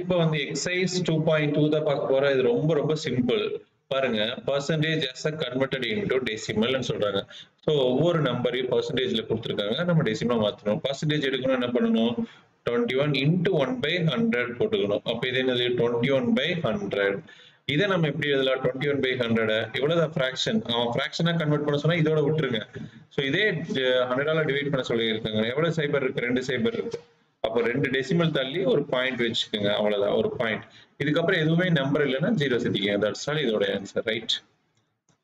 இப்போ வந்து எக்ஸசைஸ் 2.2 தான் பார்க்க போறோம். இது ரொம்ப ரொம்ப சிம்பிள். பாருங்க, percentage as a converted into decimal ன்னு சொல்றாங்க. ஸோ ஒவ்வொரு நம்பரையும் பர்சன்டேஜ்ல கொடுத்துருக்காங்க, நம்ம டெசிமலா மாற்றணும். பர்சன்டேஜ் எடுக்கணும், என்ன பண்ணணும்? 21 into 1/100 போட்டுக்கணும். அப்போ இது என்னது? 21 by 100. இதை நம்ம எப்படி எழுதலாம்? 21 by 100 இவ்வளவுதான் ஃபிராக்ஷன். அவன் ஃபிராக்ஷனா கன்வெர்ட் பண்ண சொன்னா இதோட விட்டுருங்க. ஸோ இதே 100 டிவைட் பண்ண சொல்லி இருக்காங்க. எவ்வளவு சைபர் இருக்கு? 2 சைபர் இருக்கு. அப்போ 2 டெசிமல் தள்ளி ஒரு பாயிண்ட் வச்சுக்கோங்க, அவ்வளவுதான், ஒரு பாயிண்ட். இதுக்கப்புறம் எதுவுமே நம்பர் இல்லைன்னா 0 சேர்த்திக்கங்க. தட்ஸ் ஆல் இதோட ஆன்சர், ரைட்?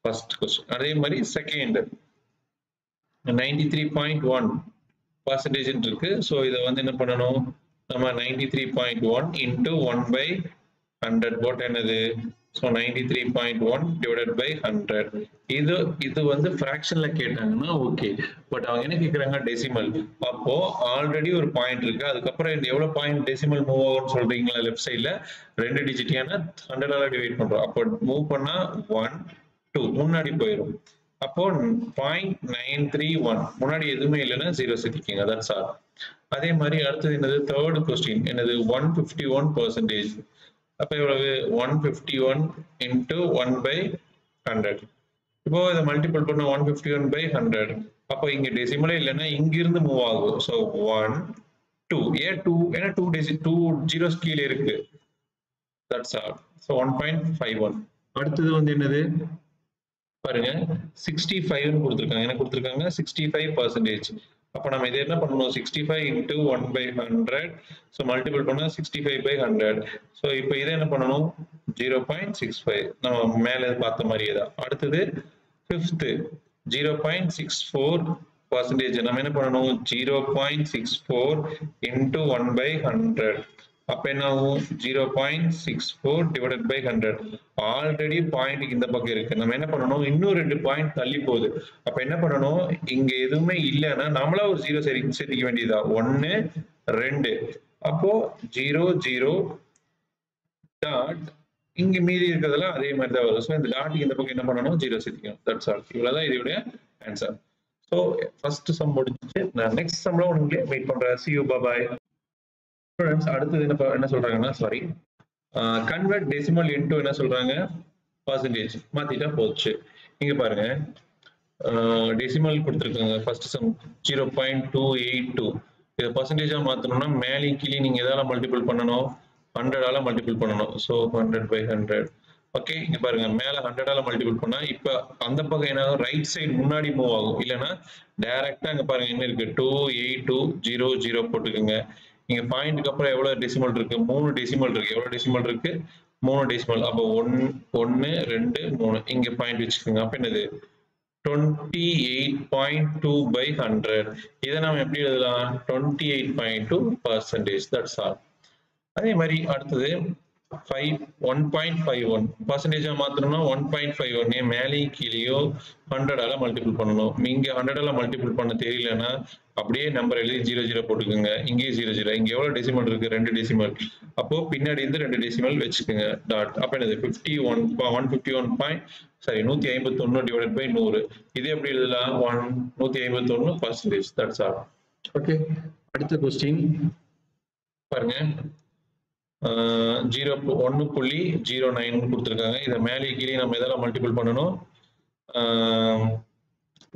First question. அதே மாதிரி செகண்ட் 93.1 பர்சன்டேஜ் இருக்கு. ஸோ இதை வந்து என்ன பண்ணணும்? நம்ம 93.1 into 1/100 போட்டு என்னது? So 93.1 divided by 100. இது வந்து ஃபிராக்ஷன்ல கேட்டாங்கன்னா ஓகே. பட் அவங்க என்ன கேட்குறாங்க? டெசிமல். அப்போ ஆல்ரெடி ஒரு பாயிண்ட் இருக்கு, அதுக்கப்புறம் எவ்வளவு பாயிண்ட் டெசிமல் மூவ் ஆகும்னு சொல்றீங்களா? லெஃப்ட் சைட்ல 2 டிஜிட், ஏன்னா 100 டிவைட் பண்றோம். அப்போ மூவ் பண்ணா 1 2 முன்னாடி போயிடும். அப்போ 0.931 முன்னாடி எதுவுமே இல்லைன்னா 0 சேர்த்திக்கீங்க. That's all. அதே மாதிரி அடுத்தது என்னது? தேர்ட் கொஸ்டின் என்னது? 151%. அப்ப எவ்வளவு? 151 into 1/100. இப்போ இதை மல்டிபிள் பண்ண 151 by 100. அப்போ இங்க டெசிமலே இல்லைன்னா இங்க இருந்து மூவ் ஆகும். ஸோ 1 2. ஏன் 2? ஏன்னா 2 ஜீரோஸ் கீழே இருக்கு. That's all. ஸோ 1.51. அடுத்தது வந்து என்னது? பாருங்க, 65 கொடுத்துருக்காங்க. என்ன கொடுத்துருக்காங்க? 65%. அப்ப நம்ம இதை என்ன பண்ணணும்? 65 into 1/100. ஸோ மல்டிபிள் பண்ணா 65 by 100. ஸோ இப்போ இதை என்ன பண்ணணும்? 0.65. நம்ம மேலே பார்த்த மாதிரியே தான். அடுத்தது ஃபிஃப்த் 0.64%. நம்ம என்ன பண்ணணும்? 0.64 into 1/100. அப்ப என்ன ஆகும்? 0.64 divided by 100. ஆல்ரெடி பாயிண்ட் இந்த பக்கம் இருக்கு. நம்ம என்ன பண்ணணும்? இன்னும் 2 பாயிண்ட் தள்ளி போகுது. அப்ப என்ன பண்ணணும்? இங்க எதுவுமே இல்லைன்னா நம்மளா ஒரு 0 சேர்த்திக்க வேண்டியதா? 1 2. அப்போ 0 0 டாட். இங்க மீதி இருக்கிறதுல அதே மாதிரி தான் வரும். ஸோ இந்த டாட் இந்த பக்கம் என்ன பண்ணணும்? 0 சேர்த்திக்கணும். That's all. இவ்வளவுதான் இதோட ஆன்சர். ஸோ ஃபர்ஸ்ட் சம் முடிஞ்சிச்சு. நான் நெக்ஸ்ட் சம்ல உங்களுக்கு மீட் பண்றேன். see you, bye bye. அடுத்தது என்ன சொல்றாங்கன்னா, சாரி, கன்வெர்ட் டெசிமல் இன்டு என்ன சொல்றாங்க? பர்சன்டேஜ் மாத்திட்டா போச்சு. இங்க பாருங்க, டெசிமல் கொடுத்துருக்காங்க. First sum 0.282. இதை பர்சன்டேஜா மாத்தணும்னா மேலே கீழே நீங்க எதால மல்டிபிள் பண்ணணும்? 100 மல்டிபிள் பண்ணணும். ஸோ 100/100. ஓகே, இங்க பாருங்க, மேல 100 மல்டிபிள் பண்ணா இப்ப அந்த பக்கம் என்ன ஆகும்? ரைட் சைடு முன்னாடி மூவ் ஆகும். இல்லைன்னா டைரக்டா இங்க பாருங்க என்ன இருக்கு? 28200 போட்டுக்கோங்க. இங்க பாயிண்ட்க்கு அப்புறம் எவ்வளவு டெசிமல் இருக்கு? 3 டெசிமல் இருக்கு. எவ்வளவு டெசிமல் இருக்கு? 3 டெசிமல். அப்போ 1 1 2 3. இங்க பாயிண்ட் வச்சுக்கோங்க. அப்ப என்னது? 28.2/100. இதை நம்ம எப்படி எழுதலாம்? 28.2%. That's all. அதே மாதிரி அடுத்தது 1.51 பர்சன்டேஜா மாத்தணும்னா 1.51 மேலே கீழேயோ 100 மல்டிபிள் பண்ணணும். இங்க 100 மல்டிபிள் பண்ண தெரியலன்னா அப்படியே நம்பர் எழுதி 00 போட்டுக்கோங்க. இங்கே 00. இங்க எவ்வளவு டெசிமல் இருக்கு? 2 டெசிமல். அப்போ பின்னாடி இருந்து 2 டெசிமல் வச்சுக்கோங்க. டாட். அப்ப என்னது? 151 divided by 100. இது எப்படி எழுதலாம்? 151%. That's all. ஓகே, அடுத்த கொஸ்டின் பாருங்க, 1.09 கொடுத்துருக்காங்க. இதை மேலே கீழே நம்ம எதெல்லாம் மல்டிபிள் பண்ணணும்?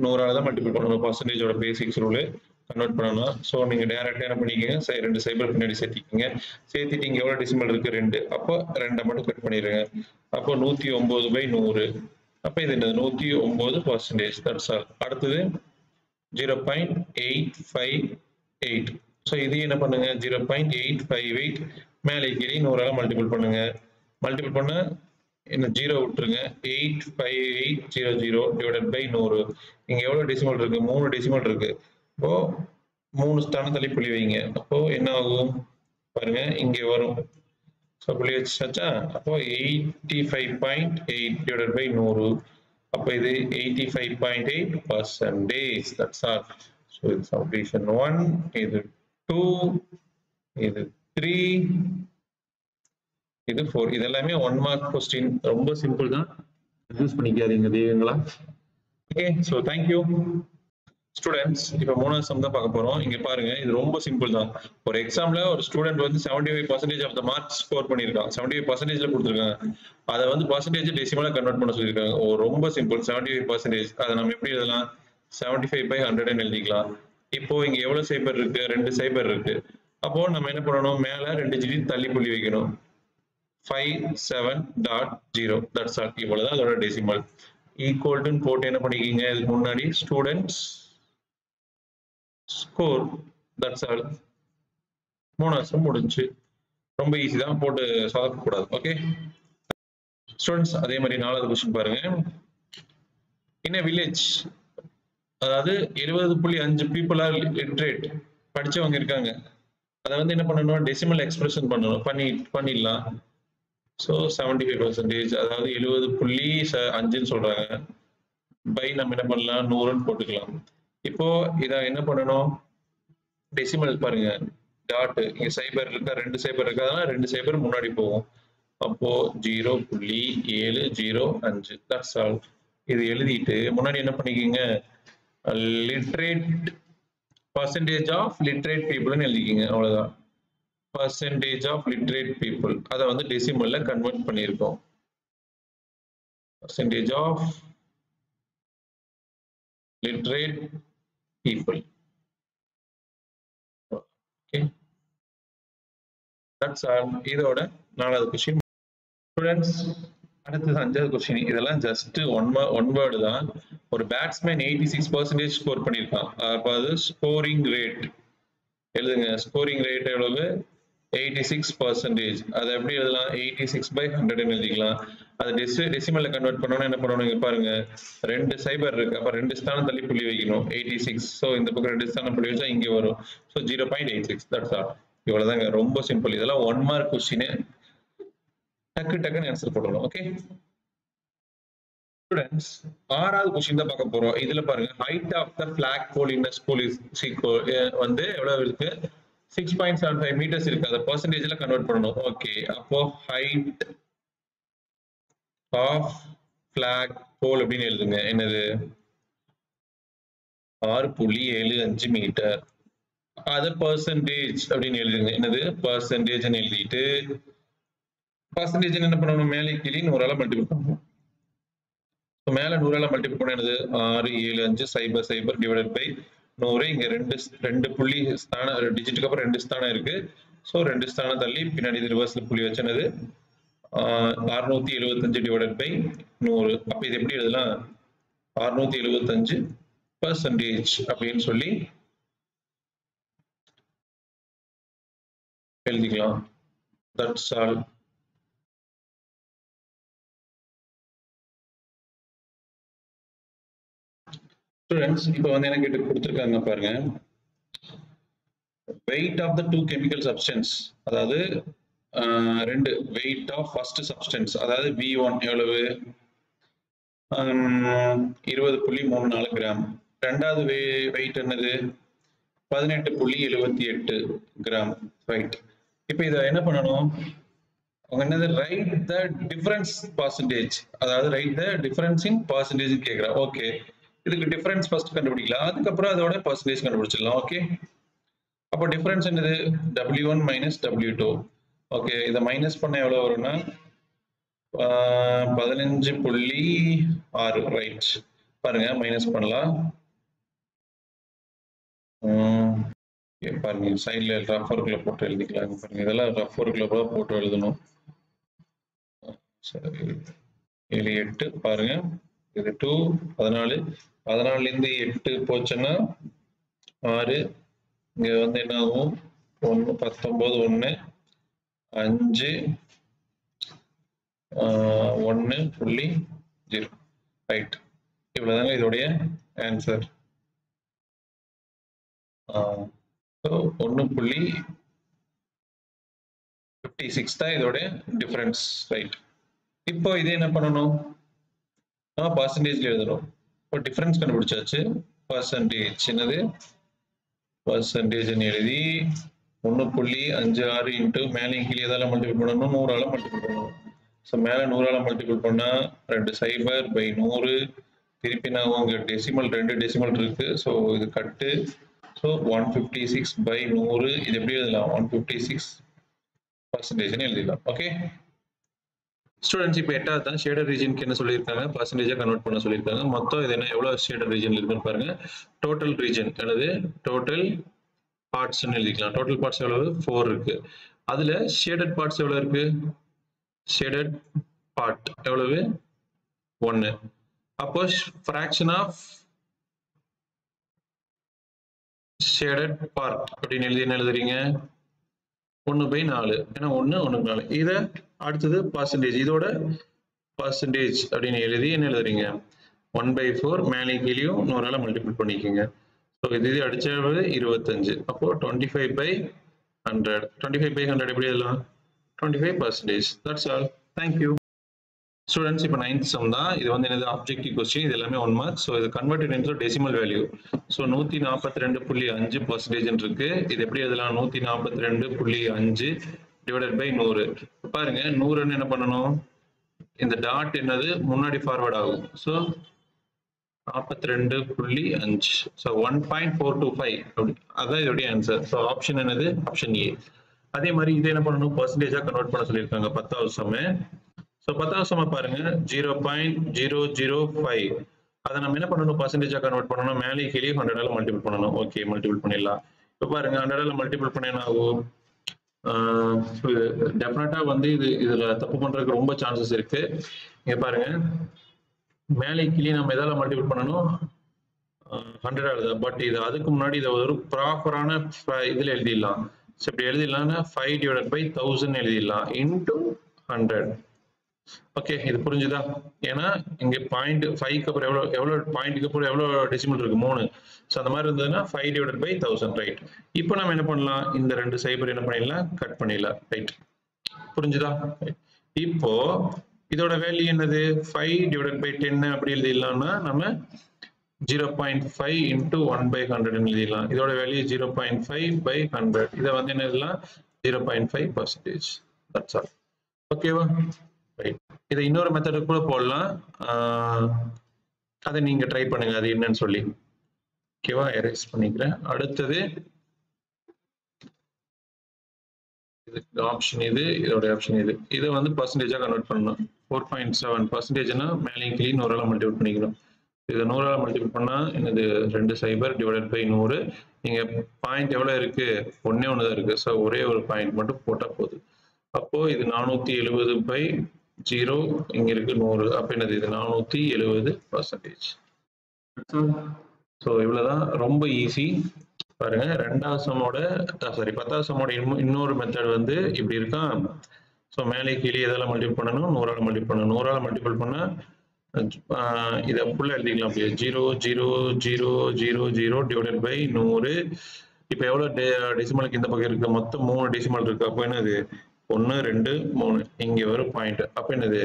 100 தான் மல்டிபிள் பண்ணணும். பர்சன்டேஜோட பேசிக்ஸ் ரூல் கன்வெர்ட் பண்ணணும். ஸோ நீங்க டைரக்டா என்ன பண்ணிக்கோங்க? 2 சைபர் பின்னாடி சேர்த்திக்கீங்க. சேர்த்திட்டு இங்க எவ்வளவு டெசிமல் இருக்கு? 2. அப்போ 2 மட்டும் கட் பண்ணிடுங்க. அப்போ 109/100. அப்ப இது என்னது? 109%. That's all. அடுத்தது 0.858. ஸோ இது என்ன பண்ணுங்க? 0.858 மேலே கீழே 100 மல்டிபிள் பண்ணுங்க. மல்டிபிள் பண்ண என்ன? 0 விட்டுருங்க. 85800 divided by 100. இங்க எவ்வளவு டெசிமல் இருக்கு? 3 டெசிமல் இருக்கு. இப்போ 3 ஸ்தானம் தள்ளி புள்ளி வைங்க. அப்போ என்ன ஆகும்? பாருங்க, இங்க வரும். ஸோ புள்ளி வச்சாச்சா? அப்போ 85.8 divided by 100. அப்போ இது 85.8%. That's all. ஸோ இது சப்டிவிஷன் 1, இது 2, இது 3, இது 4. இது எல்லாமே 1 மார்க் கொஸ்டின். ரொம்ப சிம்பிள் தான், யூஸ் பண்ணிக்காதீங்க தெய்வங்களா. Okay, so thank you. ஸ்டூடெண்ட்ஸ் இப்போ மூணாவது சம் தான் பார்க்க போறோம். இங்க பாருங்க, இது ரொம்ப சிம்பிள் தான். ஒரு எக்ஸாம்ல ஒரு ஸ்டூடெண்ட் வந்து 75% ஆஃப் த மார்க்ஸ் ஸ்கோர் பண்ணியிருக்கான். 75%ல கொடுத்துருக்காங்க. அதை வந்து பர்சன்டேஜ் டெசிமலா கன்வெர்ட் பண்ண சொல்லியிருக்காங்க. ரொம்ப சிம்பிள். 75%. அதை நம்ம எப்படி எழுதலாம்? 75/100 எழுதிக்கலாம். இப்போ இங்க எவ்வளவு சைபர் இருக்கு? 2 சைபர் இருக்கு. அப்போ நம்ம என்ன பண்ணணும்? மேல 2 டிஜிட் தள்ளி புள்ளி வைக்கணும். 57.0. That's all. இவ்வளவுதான் அதோட டெசிமல். ஈக்குவல் டு போட்டு என்ன பண்ணிக்கிங்க? இதுக்கு முன்னாடி ஸ்டூடெண்ட்ஸ் ஸ்கோர். That's all. மூணாவது சம் முடிஞ்சு. ரொம்ப ஈஸி தான், போட்டு சொதக்க கூடாது. ஓகே ஸ்டூடெண்ட்ஸ், அதே மாதிரி நாலாவது கொஸ்டின் பாருங்க. இன் a village, அதாவது 70.5 people are literate, படிச்சவங்க இருக்காங்க. அதை வந்து என்ன பண்ணணும்? டெசிமல் எக்ஸ்பிரஷன் பண்ணணும். பண்ணிடலாம். ஸோ 75%, அதாவது 70.5 சொல்றாங்க. பை நம்ம என்ன பண்ணலாம்? 100 போட்டுக்கலாம். இப்போ இதை என்ன பண்ணணும்? டெசிமல் பாருங்க, டாட் இங்க சைபர் இருக்கா, 2 சைபர் இருக்கா, அதனால 2 சைபர் முன்னாடி போகும். அப்போ 0.705. That's all. இது எழுதிட்டு முன்னாடி என்ன பண்ணிக்கிங்க? லிட்ரேட், பர்சன்டேஜ் ஆஃப் லிட்ரேட் பீப்புள்னு எழுதிக்கிங்க. அவ்வளவுதான். பர்சன்டேஜ் ஆஃப் லிட்ரேட் பீப்புள், அதை வந்து டெசிமல்ல கன்வெர்ட் பண்ணியிருக்கோம். Percentage of literate people. Okay, that's all. இதோட நாலாவது கொஸ்டின். ஸ்டூடெண்ட்ஸ், அடுத்தது அஞ்சாவது கொஸ்டின். இதெல்லாம் ஜஸ்ட் ஒன் வேர்டு தான். ஒரு பேட்ஸ்மேன் 86% ஸ்கோர் பண்ணியிருக்கான். அப்போ அது ஸ்கோரிங் ரேட் எழுதுங்க. ஸ்கோரிங் ரேட் எவ்வளவு? 86%. அதை எப்படி எழுதலாம்? 86/100 எழுதிக்கலாம். அதை டெசிமல்ல கன்வெர்ட் பண்ணணும். என்ன பண்ணணும்? இங்க பாருங்க, 2 சைபர் இருக்கு. அப்ப 2 ஸ்தானம் தள்ளி புள்ளி வைக்கணும். 86. ஸோ இந்த பக்கம் 2 ஸ்தானம் புள்ளி வச்சா இங்க வரும். ஸோ 0.86. That's all. இவ்வளவுதாங்க. ரொம்ப சிம்பிள். இதெல்லாம் 1 மார்க் கொஸ்டின். டக்குன்னு ஆன்சர் போடலாம். ஓகே ஸ்டூடெண்ட்ஸ், ஆறாவது கொஸ்டின் தான் பார்க்க போறோம். இதுல பாருங்க, height of the flag pole in school is வந்து எவ்வளவு இருக்கு? 6.75 meters இருக்கு. அதை பர்சன்டேஜ்ல கன்வெர்ட் பண்ணணும். ஓகே, அப்போ ஹைட் ஆஃப் பிளாக் போல் அப்படின்னு எழுதுங்க. என்னது? 6.75 மீட்டர். அது பர்சன்டேஜ் அப்படின்னு எழுதுங்க. என்னது? பர்சன்டேஜ் எழுதிட்டு பர்சன்டேஜ் என்ன பண்ணணும்? மேலே கீழே 100ஆல மல்டிபிள் பண்ணணும். மேல 100ஆல மல்டிபிள் பண்ண என்னது? 67500 டிவைடட் பை 100. இங்க ரெண்டு புள்ளி ஸ்தானம், டிஜிட்டுக்கு அப்புறம் 2 ஸ்தானம் இருக்கு. ஸோ 2 ஸ்தானம் தள்ளி பின்னாடி ரிவர்ஸ்ல புள்ளி வச்சனது 675 டிவைடட் பை 100. அப்ப இது எப்படி எழுதலாம்? 675% அப்படின்னு சொல்லி எழுதிக்கலாம். That's all. ஸ்டூடெண்ட்ஸ், இப்போ வந்து என்ன கேட்டு கொடுத்துருக்காங்க பாருங்க. weight of the 2 chemical substance, அதாவது 2 weight of first substance, அதாவது V1 எவ்வளவு? 20.34 கிராம். ரெண்டாவது வெயிட் என்னது? 18.78 கிராம். ரைட். இப்போ இதை என்ன பண்ணணும்? அவங்க என்னது? ரைட் த டிஃபரன்ஸ் பர்சன்டேஜ், அதாவது right the difference in percentage கேட்கிறா. ஓகே, இதுக்கு டிஃபரன்ஸ் ஃபர்ஸ்ட் கண்டுபிடிக்கலாம், அதுக்கப்புறம் அதோட பர்சன்டேஜ் கண்டுபிடிச்சிடலாம். ஓகே, அப்போ டிஃபரன்ஸ் என்னது? W1 minus W2. ஓகே, இதை மைனஸ் பண்ண எவ்வளவு வரும்னா 15.6. ரைட், பாருங்க மைனஸ் பண்ணலாம். பாருங்க சைட்ல ரஃப் ஒர்க்ல போட்டு எழுதிக்கலாம். பாருங்க, இதெல்லாம் ரஃப் ஒர்க்ல போட்டு எழுதணும். சரி, 7 8 பாருங்க, இது 2 14. 14ல இருந்து 8 போச்சுன்னா 6. இங்க வந்து என்ன ஆகும்? 1 19 1 5 1.0. ரைட், இவ்வளவுதாங்க இதோடைய ஆன்சர். 1.56 தான் இதோட டிஃபரன்ஸ். ரைட், இப்போ இதே என்ன பண்ணணும்? பர்சன்டேஜ்ல எழுதணும். இப்போ டிஃபரன்ஸ் கண்டுபிடிச்சாச்சு. பர்சன்டேஜ் என்னது? பர்சன்டேஜ் எழுதி 1.56 இன்ட்டு மேலே கீழே எதால மல்டிபிள் பண்ணணும்? 100ஆல மல்டிபிள் பண்ணணும். ஸோ மேலே 100ஆல மல்டிபிள் பண்ணா 2 சைபர் பை 100 திருப்பி நான் உங்க டெசிமல் 2 டெசிமல் இருக்கு. ஸோ இது கட்டு. ஸோ 156/100 இது எப்படி எழுதலாம்? 156% எழுதிடலாம். ஓகே ஸ்டூடெண்ட்ஸ், இப்போ 8வது தான் ஷேடட் ரீஜனுக்கு என்ன சொல்லியிருக்காங்க? பர்சன்டேஜா கன்வெர்ட் பண்ண சொல்லியிருக்காங்க. மொத்தம் இது என்ன எவ்வளவு ஷேடட் ரீஜன் இருக்குன்னு பாருங்க. டோட்டல் ரீஜன் அல்லது டோட்டல் பார்ட்ஸ்னு எழுதிக்கலாம். டோட்டல் பார்ட்ஸ் எவ்வளவு? 4 இருக்கு. அதுல ஷேடட் பார்ட்ஸ் எவ்வளவு இருக்கு? ஷேடட் பார்ட் எவ்வளவு? 1. அப்போ fraction ஆஃப் ஷேடட் பார்ட் அப்படின்னு எழுதி என்ன எழுதுறீங்க? 1/4. ஏன்னா 1/4. இத அடுத்தது பர்சன்டேஜ். இதோட பர்சன்டேஜ் அப்படின்னு எழுதி என்ன எழுதுறீங்க? 1/4 மேலே கீழேயும் 100ஆல மல்டிபிள் பண்ணிக்கோங்க. ஸோ இது அடிச்சது 25. அப்போ 25/100. 25/100 எப்படி எழுதலாம்? 25%. That's all. Thank you. Students, இப்போ 9th சம் தான். இது வந்து என்னது? Objective question. இது எல்லாமே 1 மார்க். ஸோ இது converted into decimal value. So 142.5% இருக்கு. இது எப்படி எழுதலாம்? 142.5 டிவைடட் பை 100. பாருங்க, 100 என்ன பண்ணணும்? இந்த டாட் என்னது? முன்னாடி ஃபார்வர்ட் ஆகும். ஸோ 42.5. ஸோ 1.425 அப்படி. அதான் இதோடைய ஆன்சர். ஸோ ஆப்ஷன் என்னது? Option A. அதே மாதிரி இது என்ன பண்ணணும்? பர்சன்டேஜா கன்வெர்ட் பண்ண சொல்லியிருக்காங்க 10வது சம். ஸோ 10வது சம் பாருங்க, 0.005. அதை நம்ம என்ன பண்ணணும்? பர்சன்டேஜா கன்வெர்ட் பண்ணணும். மேலே கீழே 100ஆல மல்டிபிள் பண்ணணும். ஓகே, மல்டிபிள் பண்ணிடலாம். இப்போ பாருங்க, 100ஆல மல்டிபிள் பண்ண என்ன ஆகும்? டெஃபினட்டா வந்து இதுல தப்பு பண்றதுக்கு ரொம்ப சான்சஸ் இருக்கு. இங்க பாருங்க, மேலே கீழே நம்ம எதால மல்டிபிள் பண்ணணும்? 100 பட் இது அதுக்கு முன்னாடி இதை ஒரு ப்ராப்பரான இதுல எழுதிடலாம். ஸோ இப்படி எழுதிடலாம்னா 5 டிவைடட் பை 1000 எழுதிடலாம் இன்டூ 100. ஓகே, இது புரிஞ்சுதா? ஏன்னா இங்க 0.5க்கு அப்புறம் எவ்வளவு பாயிண்ட்க்கு அப்புறம் எவ்வளவு டெசிமல் இருக்கு? 3. ஸோ அந்த மாதிரி இருந்ததுன்னா 5 டிவைடட் பை 1000. ரைட். இப்போ நம்ம என்ன பண்ணலாம்? இந்த 2 சைபர் என்ன பண்ணிடலாம்? கட் பண்ணிடலாம். ரைட், புரிஞ்சுதா? இப்போ இதோட வேல்யூ என்னது? 5 டிவைடட் பை 10 அப்படி எழுதிடலாம்னா நம்ம 0.5 இன்டூ 1/100 எழுதிடலாம். இதோட வேல்யூ 0.5/100. இதை வந்து என்ன எழுதலாம்? 0.5%. That's all. ஓகேவா? ரைட். இதை இன்னொரு மெத்தட் கூட போடலாம். அதை நீங்க ட்ரை பண்ணுங்க, அது என்னன்னு சொல்லி. ஓகேவா? எரேஸ் பண்ணிக்கிறேன். அடுத்தது இதுக்கு ஆப்ஷன் இது, இதோட ஆப்ஷன் இது. இதை வந்து பர்சன்டேஜா கன்வெர்ட் பண்ணணும். 4.7%னா மேலே கீழே 100ஆல மல்டிபிள் பண்ணிக்கணும். இதை 100ஆல மல்டிபிள் பண்ணா என்னது? 2 சைபர் டிவைடட் பை 100. நீங்க பாயிண்ட் எவ்வளவு இருக்கு? ஒன்னே ஒன்று தான் இருக்கு. ஸோ ஒரே ஒரு பாயிண்ட் மட்டும் போட்டா போதும். அப்போ இது 470/0 இங்க இருக்கு 100. அப்ப என்னது? இது 470%. ஸோ இவ்வளவுதான், ரொம்ப ஈஸி. பாருங்க, 2வது சமோட 10வது சமோட இன்னொரு மெத்தட் வந்து இப்படி இருக்கா. ஸோ மேலே கீழே எதால மல்டிபிள் பண்ணணும்? 100ஆல மல்டிபிள் பண்ணணும். 100ஆல மல்டிபிள் பண்ணா இதை ஃபுல்லா எழுதிக்கலாம். அப்படியே 0.00000 டிவைடட் பை 100. இப்போ எவ்வளவு டெசிமலுக்கு இந்த பக்கம் இருக்கு? மொத்தம் 3 டெசிமல் இருக்கு. அப்போ என்னது? 1 2 3. இங்க ஒரு பாயிண்ட். அப்ப என்னது?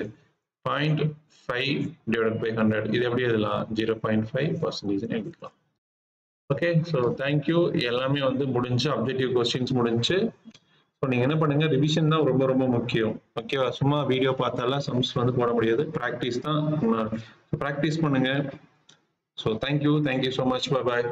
0.5 டிவைடட் பை 100. இது எப்படி எழுதலாம்? 0.5% எழுதிக்கலாம். Okay, so thank you. எல்லாமே வந்து முடிஞ்சு, அப்ஜெக்டிவ் கொஸ்டின்ஸ் முடிஞ்சு. ஸோ நீங்க என்ன பண்ணுங்க? ரிவிஷன் தான் ரொம்ப ரொம்ப முக்கியம். ஓகேவா? சும்மா வீடியோ பார்த்தாலாம் சம்ஸ் வந்து போட முடியாது. ப்ராக்டிஸ் தான். ப்ராக்டிஸ் பண்ணுங்க. So thank you so much. பாய்.